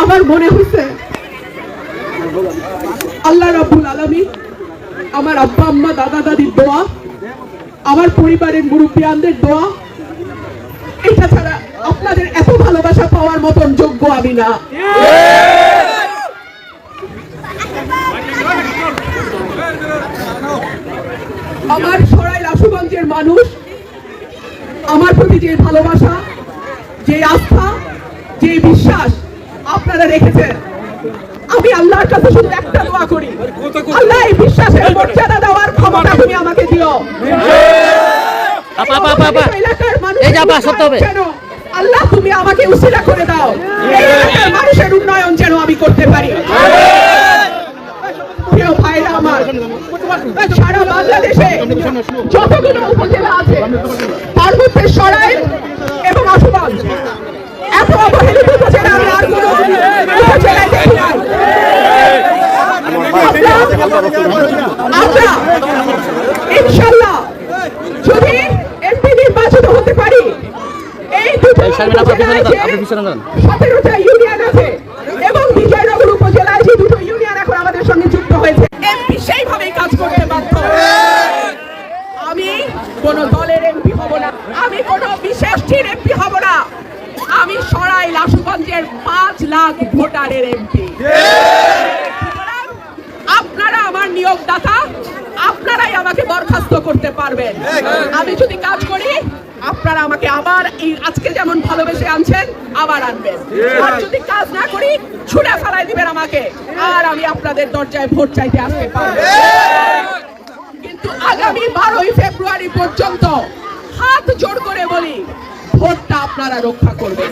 আমার মনে হচ্ছে আল্লাহ রাব্বুল আলামিন আমার আব্বা আম্মা দাদা দাদির দোয়া, আমার পরিবারের মুরব্বিয়ানদের দোয়া, এটা ছাড়া আপনাদের এত ভালোবাসা পাওয়ার মতন যোগ্য আমি না। আমার সরাইল আশুগঞ্জের মানুষ আমার প্রতি যে ভালোবাসা, যে আস্থা, যে বিশ্বাস আপনারা রেখেছেন, আমি আল্লাহর কাছে শুধু একটা দোয়া করি, আল্লাহ এই বিশ্বাসের মর্যাদা দেওয়ার ক্ষমতা তুমি আমাকে দিও। এলাকার আল্লাহ তুমি আমাকে উসিলা করে দাও, এই এলাকার মানুষের উন্নয়ন যেন আমি করতে পারি। প্রিয় ভাইরা আমার, সারা বাংলাদেশে যতগুলো উপজেলা আছে তার মধ্যে সরাইল এবং আশুগঞ্জ এত অবহেলিত উপজেলা আমি আর কোনো উপজেলায় দেখি নাই। আমরা ইনশাআল্লাহ যদি এমপি নির্বাচিত হতে পারি, এই দুটো 17টা ইউনিয়ন আছে এবং বিজয়নগর উপজেলায় যে দুটো ইউনিয়ন এখন আমাদের সঙ্গে যুক্ত হয়েছে, এমপি সেইভাবেই কাজ করতে বাধ্য। আমি কোন দলের এমপি হব না, আমি কোন বিশেষটির এমপি হব না, আমি সরাইল আশুগঞ্জের 5 লাখ ভোটারের এমপি। আপনারা আমার নিয়োগদাতা, আপনারাই আমাকে বরখাস্ত করতে পারবেন। আমি যদি কাজ করি আপনারা আমাকে আবার এই আজকে যেমন ভালোবেসে আনছেন আবার আনবেন, আর যদি কাজ না করি ছুড়ে ফেলাই দিবেন আমাকে, আর আমি আপনাদের দরজায় ভোট চাইতে আসতে পারবো। কিন্তু আগামী 12ই ফেব্রুয়ারি পর্যন্ত হাত জোড় করে বলি, ভোটটা আপনারা রক্ষা করবেন।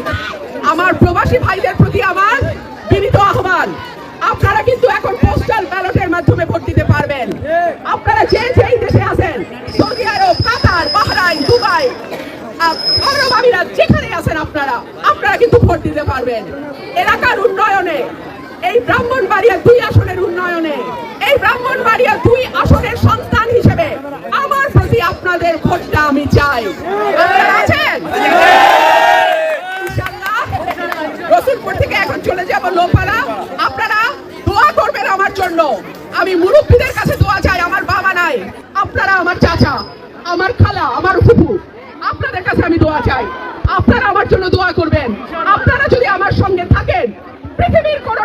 আমার প্রবাসী ভাইদের প্রতি আমার বিনীত আহ্বান, আপনারা কিন্তু এখন পোস্টাল ব্যালটের মাধ্যমে ভোট দিতে পারবেন। আপনারা যেই দেশে আছেন, সৌদি আরব, কাতার, বাহরাইন, দুবাই, আরব আমিরাত, যেখানে আছেন আপনারা কিন্তু ভোট দিতে পারবেন। এলাকার উন্নয়নে, এই ব্রাহ্মণবাড়িয়া 2 আসনের উন্নয়নে, এই ব্রাহ্মণবাড়িয়া 2 আসনের সন্তান হিসেবে আমার প্রতি আপনাদের ভোটটা আমি চাই। আপনারা আছেন? ইনশাআল্লাহ রসুলপুর থেকে এখন চলে যাব লোপালা, আপনারা দোয়া করবেন আমার জন্য। আমি মুরব্বীদের কাছে দোয়া চাই, আমার বাবা নাই, আপনারা আমার চাচা, আমার খালা, আমার ফুফু, আপনাদের কাছে আমি দোয়া চাই, আপনারা আমার জন্য দোয়া করবেন। আপনারা যদি আমার সঙ্গে থাকেন, পৃথিবীর কোন